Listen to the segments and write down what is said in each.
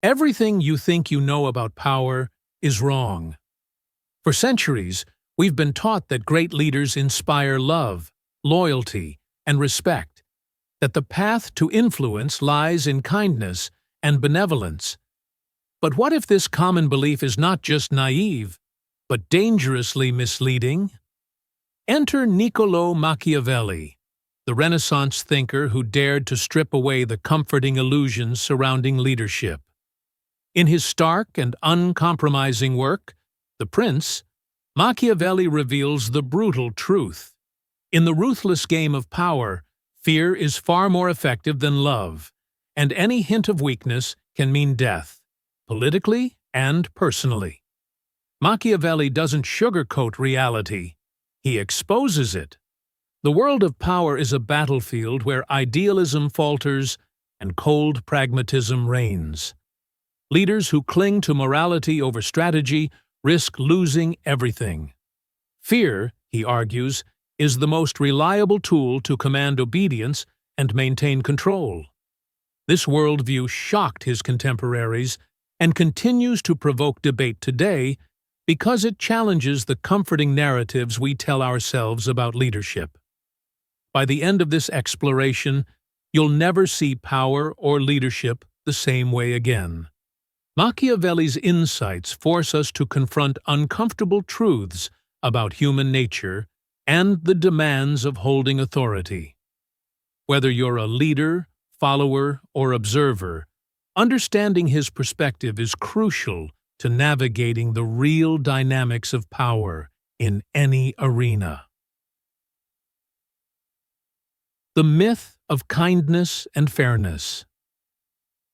Everything you think you know about power is wrong. For centuries, we've been taught that great leaders inspire love, loyalty, and respect, that the path to influence lies in kindness and benevolence. But what if this common belief is not just naive, but dangerously misleading? Enter Niccolò Machiavelli, the Renaissance thinker who dared to strip away the comforting illusions surrounding leadership. In his stark and uncompromising work, The Prince, Machiavelli reveals the brutal truth. In the ruthless game of power, fear is far more effective than love, and any hint of weakness can mean death, politically and personally. Machiavelli doesn't sugarcoat reality, he exposes it. The world of power is a battlefield where idealism falters and cold pragmatism reigns. Leaders who cling to morality over strategy risk losing everything. Fear, he argues, is the most reliable tool to command obedience and maintain control. This worldview shocked his contemporaries and continues to provoke debate today because it challenges the comforting narratives we tell ourselves about leadership. By the end of this exploration, you'll never see power or leadership the same way again. Machiavelli's insights force us to confront uncomfortable truths about human nature and the demands of holding authority. Whether you're a leader, follower, or observer, understanding his perspective is crucial to navigating the real dynamics of power in any arena. The myth of kindness and fairness.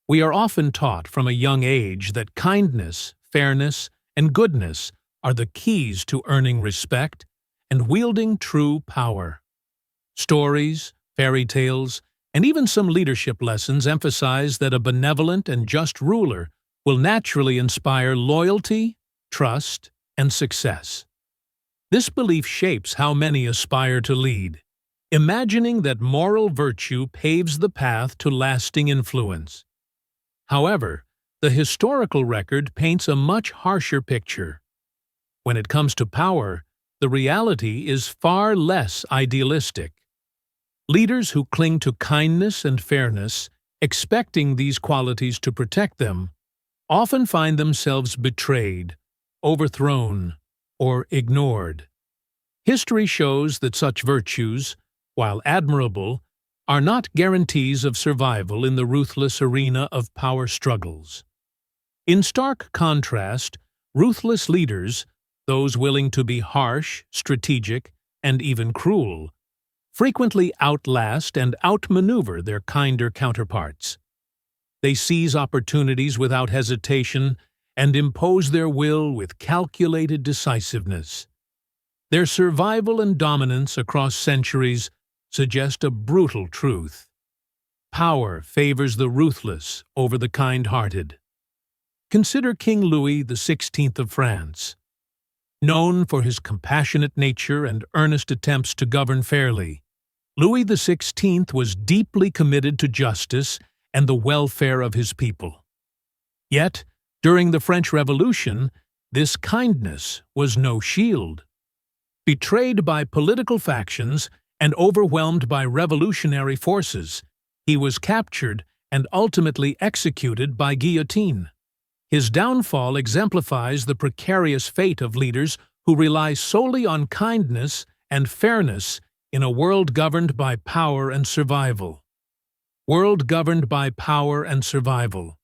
We are often taught from a young age that kindness, fairness, and goodness are the keys to earning respect and wielding true power. Stories, fairy tales, and even some leadership lessons emphasize that a benevolent and just ruler will naturally inspire loyalty, trust, and success. This belief shapes how many aspire to lead, imagining that moral virtue paves the path to lasting influence. However, the historical record paints a much harsher picture. When it comes to power, the reality is far less idealistic. Leaders who cling to kindness and fairness, expecting these qualities to protect them, often find themselves betrayed, overthrown, or ignored. History shows that such virtues, while admirable, are not guarantees of survival in the ruthless arena of power struggles. In stark contrast, ruthless leaders, those willing to be harsh, strategic, and even cruel, frequently outlast and outmaneuver their kinder counterparts. They seize opportunities without hesitation and impose their will with calculated decisiveness. Their survival and dominance across centuries suggest a brutal truth. Power favors the ruthless over the kind-hearted. Consider King Louis XVI of France. Known for his compassionate nature and earnest attempts to govern fairly, Louis XVI was deeply committed to justice and the welfare of his people. Yet, during the French Revolution, this kindness was no shield. Betrayed by political factions and overwhelmed by revolutionary forces, he was captured and ultimately executed by guillotine. His downfall exemplifies the precarious fate of leaders who rely solely on kindness and fairness in a world governed by power and survival. World governed by power and survival.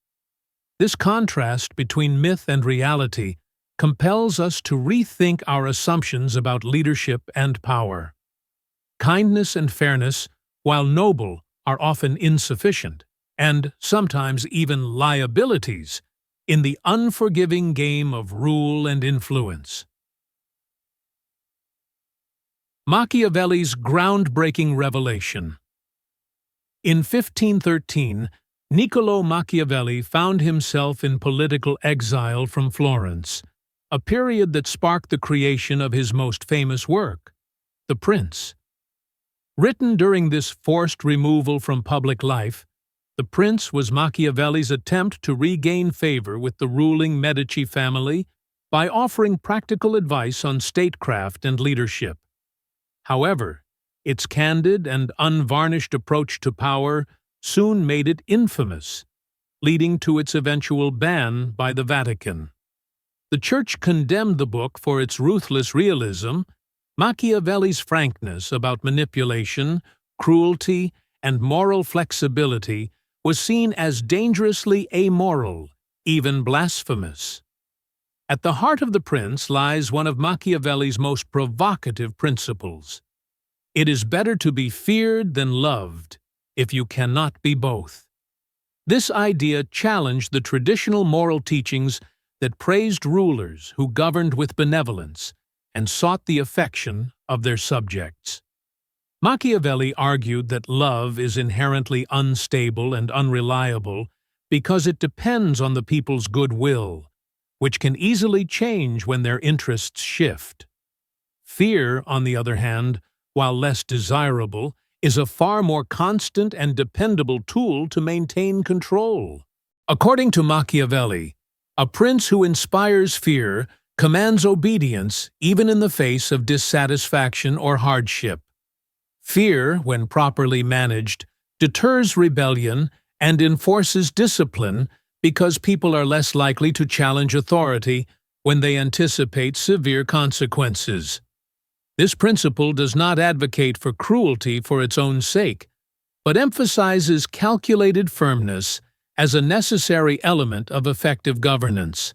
This contrast between myth and reality compels us to rethink our assumptions about leadership and power. Kindness and fairness, while noble, are often insufficient, and sometimes even liabilities, in the unforgiving game of rule and influence. Machiavelli's groundbreaking revelation. In 1513, Niccolò Machiavelli found himself in political exile from Florence, a period that sparked the creation of his most famous work, The Prince. Written during this forced removal from public life, The The prince was Machiavelli's attempt to regain favor with the ruling Medici family by offering practical advice on statecraft and leadership. However, its candid and unvarnished approach to power soon made it infamous, leading to its eventual ban by the Vatican. The Church condemned the book for its ruthless realism. Machiavelli's frankness about manipulation, cruelty, and moral flexibility was seen as dangerously amoral, even blasphemous. At the heart of The Prince lies one of Machiavelli's most provocative principles. It is better to be feared than loved, if you cannot be both. This idea challenged the traditional moral teachings that praised rulers who governed with benevolence and sought the affection of their subjects. Machiavelli argued that love is inherently unstable and unreliable because it depends on the people's goodwill, which can easily change when their interests shift. Fear, on the other hand, while less desirable, is a far more constant and dependable tool to maintain control. According to Machiavelli, a prince who inspires fear commands obedience even in the face of dissatisfaction or hardship. Fear, when properly managed, deters rebellion and enforces discipline because people are less likely to challenge authority when they anticipate severe consequences. This principle does not advocate for cruelty for its own sake, but emphasizes calculated firmness as a necessary element of effective governance.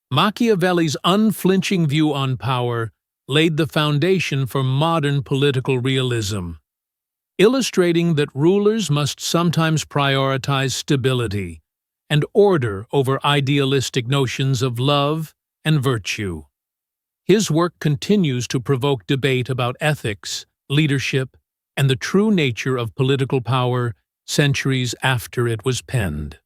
Machiavelli's unflinching view on power laid the foundation for modern political realism, illustrating that rulers must sometimes prioritize stability and order over idealistic notions of love and virtue. His work continues to provoke debate about ethics, leadership, and the true nature of political power centuries after it was penned.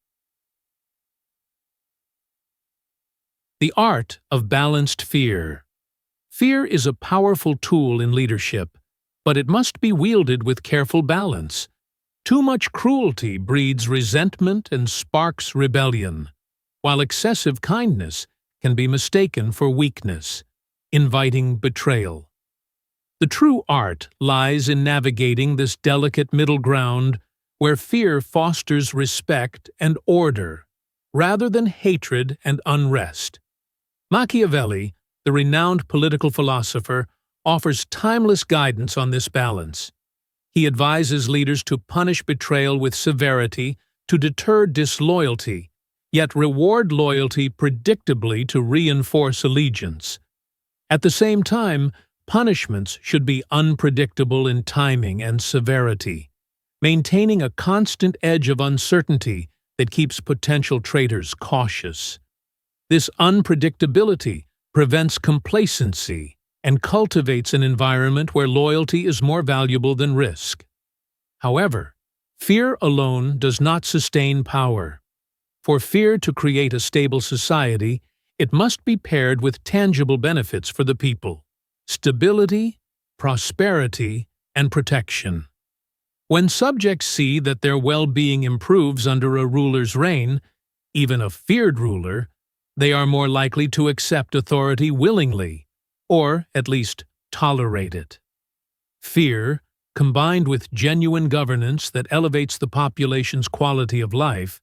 The art of balanced fear. Fear is a powerful tool in leadership, but it must be wielded with careful balance. Too much cruelty breeds resentment and sparks rebellion, while excessive kindness can be mistaken for weakness, inviting betrayal. The true art lies in navigating this delicate middle ground where fear fosters respect and order, rather than hatred and unrest. Machiavelli, the renowned political philosopher, offers timeless guidance on this balance. He advises leaders to punish betrayal with severity to deter disloyalty, yet reward loyalty predictably to reinforce allegiance. At the same time, punishments should be unpredictable in timing and severity, maintaining a constant edge of uncertainty that keeps potential traitors cautious. This unpredictability prevents complacency and cultivates an environment where loyalty is more valuable than risk. However, fear alone does not sustain power. For fear to create a stable society, it must be paired with tangible benefits for the people: stability, prosperity, and protection. When subjects see that their well-being improves under a ruler's reign, even a feared ruler, they are more likely to accept authority willingly, or at least tolerate it. Fear, combined with genuine governance that elevates the population's quality of life,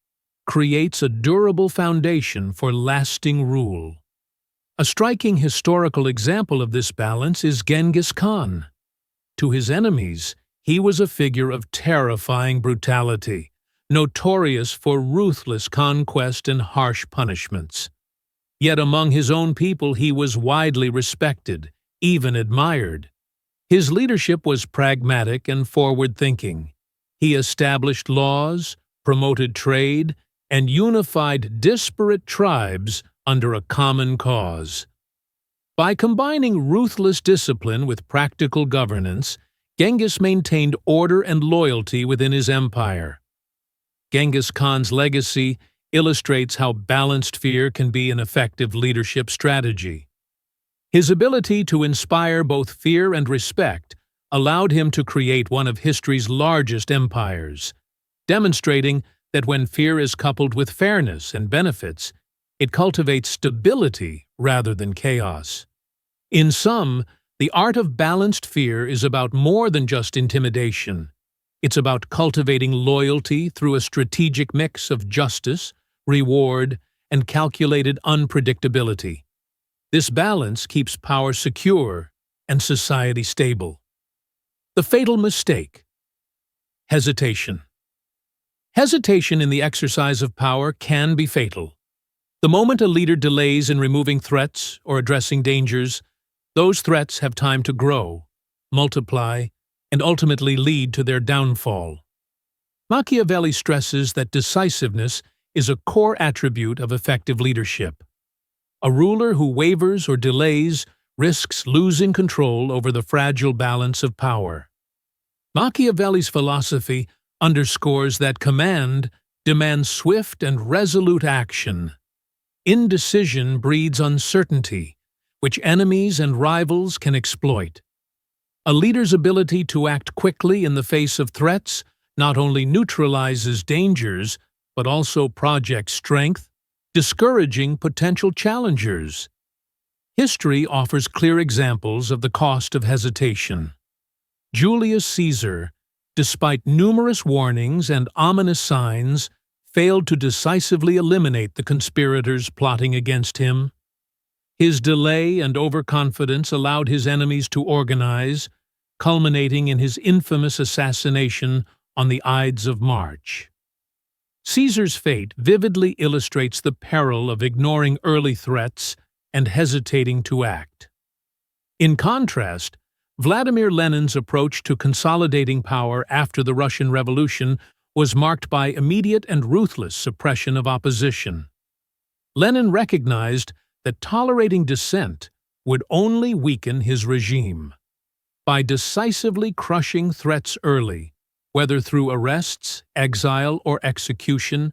creates a durable foundation for lasting rule. A striking historical example of this balance is Genghis Khan. To his enemies, he was a figure of terrifying brutality, notorious for ruthless conquest and harsh punishments. Yet among his own people he was widely respected, even admired. His leadership was pragmatic and forward-thinking. He established laws, promoted trade, and unified disparate tribes under a common cause. By combining ruthless discipline with practical governance, Genghis maintained order and loyalty within his empire. Genghis Khan's legacy illustrates how balanced fear can be an effective leadership strategy. His ability to inspire both fear and respect allowed him to create one of history's largest empires, demonstrating that when fear is coupled with fairness and benefits, it cultivates stability rather than chaos. In sum, the art of balanced fear is about more than just intimidation. It's about cultivating loyalty through a strategic mix of justice, reward, and calculated unpredictability. This balance keeps power secure and society stable. The fatal mistake: hesitation. Hesitation in the exercise of power can be fatal. The moment a leader delays in removing threats or addressing dangers, those threats have time to grow, multiply, and ultimately lead to their downfall. Machiavelli stresses that decisiveness is a core attribute of effective leadership. A ruler who wavers or delays risks losing control over the fragile balance of power. Machiavelli's philosophy underscores that command demands swift and resolute action. Indecision breeds uncertainty, which enemies and rivals can exploit. A leader's ability to act quickly in the face of threats not only neutralizes dangers, but also projects strength, discouraging potential challengers. History offers clear examples of the cost of hesitation. Julius Caesar, despite numerous warnings and ominous signs, failed to decisively eliminate the conspirators plotting against him. His delay and overconfidence allowed his enemies to organize, culminating in his infamous assassination on the Ides of March. Caesar's fate vividly illustrates the peril of ignoring early threats and hesitating to act. In contrast, Vladimir Lenin's approach to consolidating power after the Russian Revolution was marked by immediate and ruthless suppression of opposition. Lenin recognized that tolerating dissent would only weaken his regime. By decisively crushing threats early, whether through arrests, exile, or execution,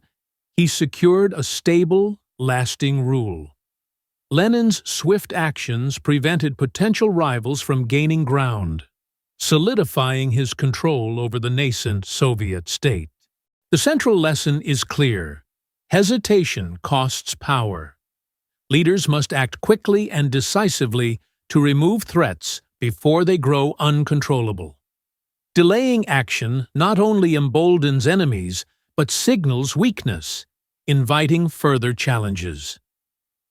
he secured a stable, lasting rule. Lenin's swift actions prevented potential rivals from gaining ground, solidifying his control over the nascent Soviet state. The central lesson is clear: hesitation costs power. Leaders must act quickly and decisively to remove threats before they grow uncontrollable. Delaying action not only emboldens enemies, but signals weakness, inviting further challenges.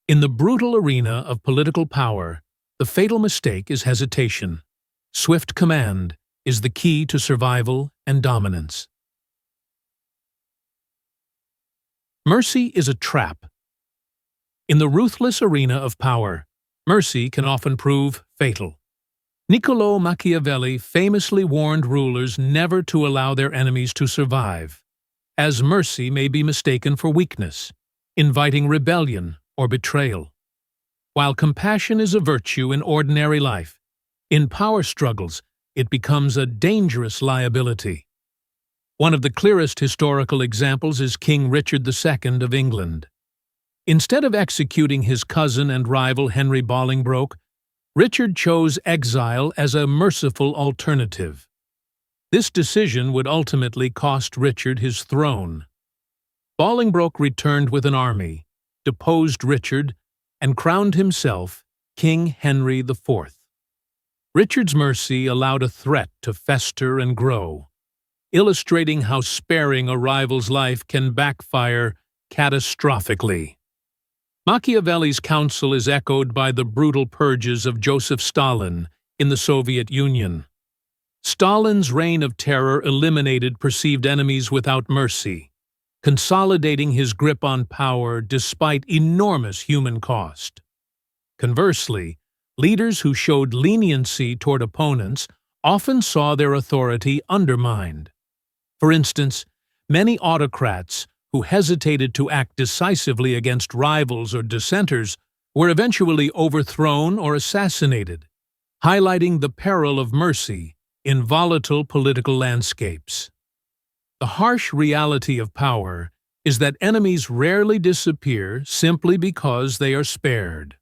In the brutal arena of political power, the fatal mistake is hesitation. Swift command is the key to survival and dominance. Mercy is a trap. In the ruthless arena of power, mercy can often prove fatal. Niccolò Machiavelli famously warned rulers never to allow their enemies to survive, as mercy may be mistaken for weakness, inviting rebellion or betrayal. While compassion is a virtue in ordinary life, in power struggles it becomes a dangerous liability. One of the clearest historical examples is King Richard II of England. Instead of executing his cousin and rival Henry Bolingbroke, Richard chose exile as a merciful alternative. This decision would ultimately cost Richard his throne. Bolingbroke returned with an army, deposed Richard, and crowned himself King Henry IV. Richard's mercy allowed a threat to fester and grow, illustrating how sparing a rival's life can backfire catastrophically. Machiavelli's counsel is echoed by the brutal purges of Joseph Stalin in the Soviet Union. Stalin's reign of terror eliminated perceived enemies without mercy, consolidating his grip on power despite enormous human cost. Conversely, leaders who showed leniency toward opponents often saw their authority undermined. For instance, many autocrats who hesitated to act decisively against rivals or dissenters were eventually overthrown or assassinated, highlighting the peril of mercy in volatile political landscapes. The harsh reality of power is that enemies rarely disappear simply because they are spared.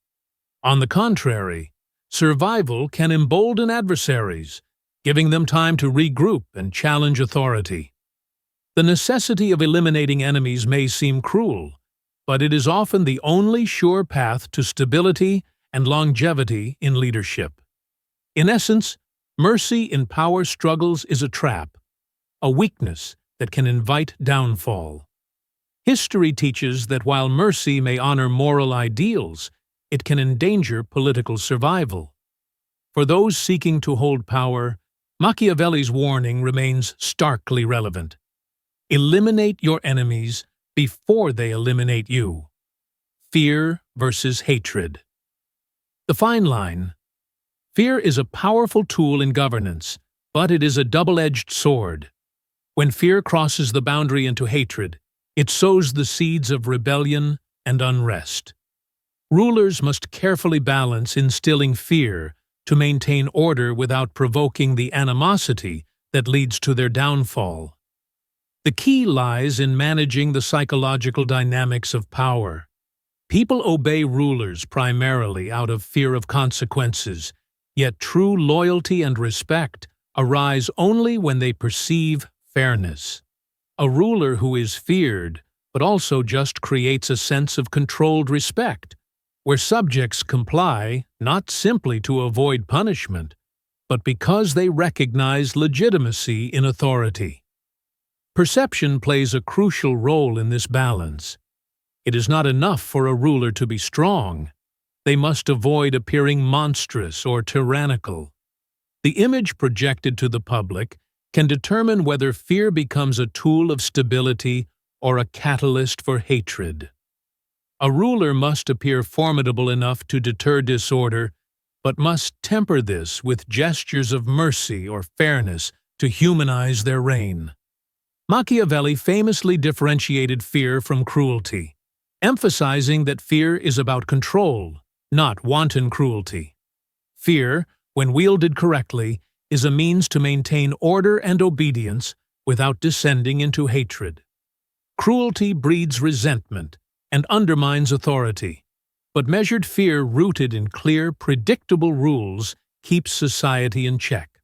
On the contrary, survival can embolden adversaries, giving them time to regroup and challenge authority. The necessity of eliminating enemies may seem cruel, but it is often the only sure path to stability and longevity in leadership. In essence, mercy in power struggles is a trap, a weakness that can invite downfall. History teaches that while mercy may honor moral ideals, it can endanger political survival. For those seeking to hold power, Machiavelli's warning remains starkly relevant. Eliminate your enemies before they eliminate you. Fear versus hatred. The fine line. Fear is a powerful tool in governance, but it is a double-edged sword. When fear crosses the boundary into hatred, it sows the seeds of rebellion and unrest. Rulers must carefully balance instilling fear to maintain order without provoking the animosity that leads to their downfall. The key lies in managing the psychological dynamics of power. People obey rulers primarily out of fear of consequences, yet true loyalty and respect arise only when they perceive fairness. A ruler who is feared but also just creates a sense of controlled respect, where subjects comply not simply to avoid punishment, but because they recognize legitimacy in authority. Perception plays a crucial role in this balance. It is not enough for a ruler to be strong. They must avoid appearing monstrous or tyrannical. The image projected to the public can determine whether fear becomes a tool of stability or a catalyst for hatred. A ruler must appear formidable enough to deter disorder, but must temper this with gestures of mercy or fairness to humanize their reign. Machiavelli famously differentiated fear from cruelty, emphasizing that fear is about control, not wanton cruelty. Fear, when wielded correctly, is a means to maintain order and obedience without descending into hatred. Cruelty breeds resentment and undermines authority, but measured fear rooted in clear, predictable rules keeps society in check.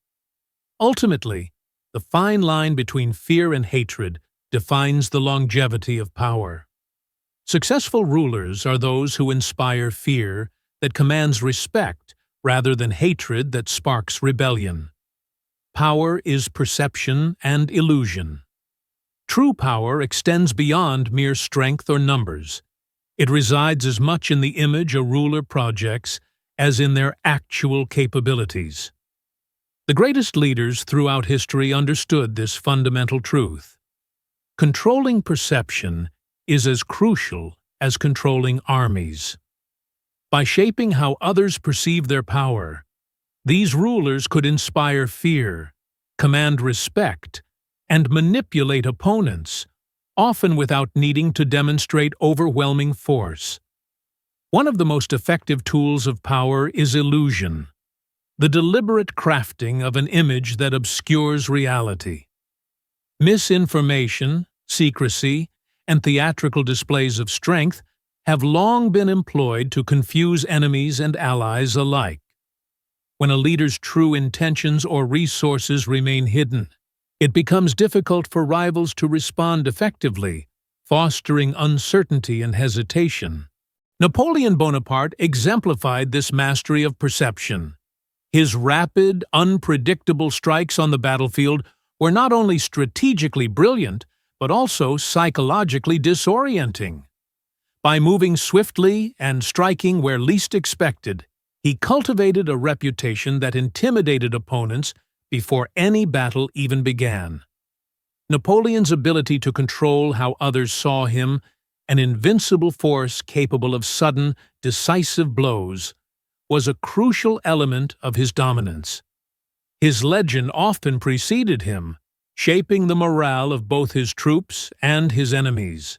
Ultimately, the fine line between fear and hatred defines the longevity of power. Successful rulers are those who inspire fear that commands respect rather than hatred that sparks rebellion. Power is perception and illusion. True power extends beyond mere strength or numbers. It resides as much in the image a ruler projects as in their actual capabilities. The greatest leaders throughout history understood this fundamental truth. Controlling perception is as crucial as controlling armies. By shaping how others perceive their power, these rulers could inspire fear, command respect, and manipulate opponents, often without needing to demonstrate overwhelming force. One of the most effective tools of power is illusion, the deliberate crafting of an image that obscures reality. Misinformation, secrecy, and theatrical displays of strength have long been employed to confuse enemies and allies alike. When a leader's true intentions or resources remain hidden, it becomes difficult for rivals to respond effectively, fostering uncertainty and hesitation. Napoleon Bonaparte exemplified this mastery of perception. His rapid, unpredictable strikes on the battlefield were not only strategically brilliant, but also psychologically disorienting. By moving swiftly and striking where least expected, he cultivated a reputation that intimidated opponents before any battle even began. Napoleon's ability to control how others saw him, an invincible force capable of sudden, decisive blows, was a crucial element of his dominance. His legend often preceded him, shaping the morale of both his troops and his enemies.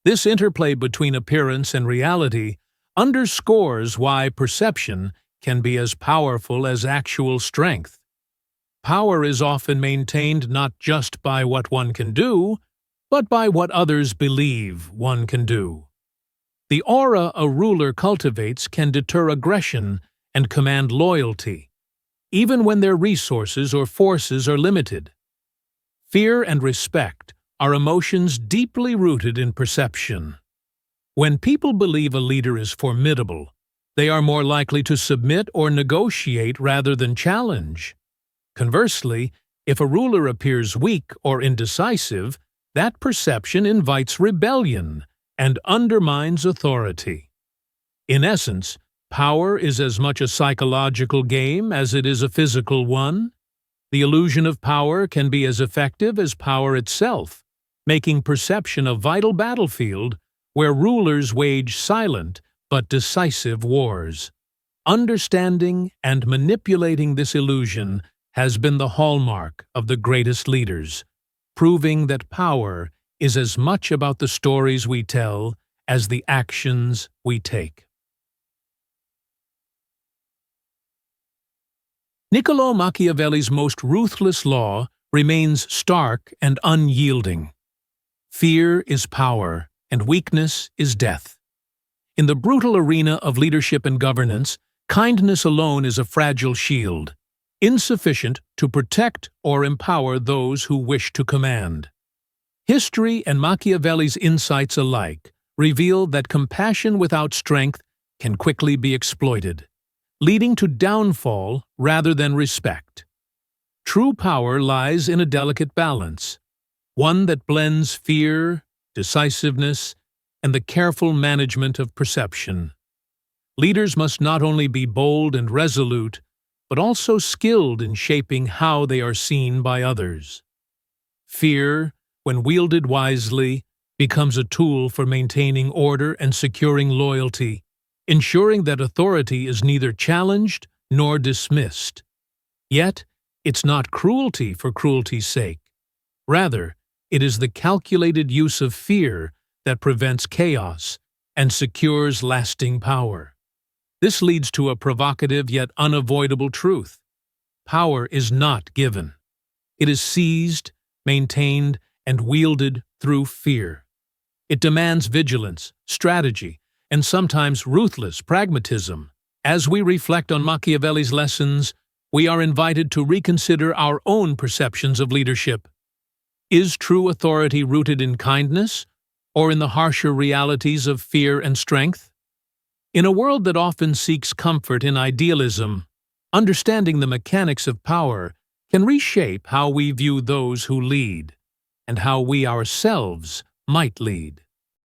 This interplay between appearance and reality underscores why perception can be as powerful as actual strength. Power is often maintained not just by what one can do, but by what others believe one can do. The aura a ruler cultivates can deter aggression and command loyalty, even when their resources or forces are limited. Fear and respect are emotions deeply rooted in perception. When people believe a leader is formidable, they are more likely to submit or negotiate rather than challenge. Conversely, if a ruler appears weak or indecisive, that perception invites rebellion and undermines authority. In essence, power is as much a psychological game as it is a physical one. The illusion of power can be as effective as power itself, making perception a vital battlefield where rulers wage silent but decisive wars. Understanding and manipulating this illusion has been the hallmark of the greatest leaders, proving that power is as much about the stories we tell as the actions we take. Niccolò Machiavelli's most ruthless law remains stark and unyielding. Fear is power, and weakness is death. In the brutal arena of leadership and governance, kindness alone is a fragile shield, insufficient to protect or empower those who wish to command. History and Machiavelli's insights alike reveal that compassion without strength can quickly be exploited, leading to downfall rather than respect. True power lies in a delicate balance, one that blends fear, decisiveness, and the careful management of perception. Leaders must not only be bold and resolute, but also skilled in shaping how they are seen by others. Fear, when wielded wisely, becomes a tool for maintaining order and securing loyalty, ensuring that authority is neither challenged nor dismissed. Yet, it's not cruelty for cruelty's sake. Rather, it is the calculated use of fear that prevents chaos and secures lasting power. This leads to a provocative yet unavoidable truth. Power is not given. It is seized, maintained, and wielded through fear. It demands vigilance, strategy, and sometimes ruthless pragmatism. As we reflect on Machiavelli's lessons, we are invited to reconsider our own perceptions of leadership. Is true authority rooted in kindness, or in the harsher realities of fear and strength? In a world that often seeks comfort in idealism, understanding the mechanics of power can reshape how we view those who lead, and how we ourselves might lead.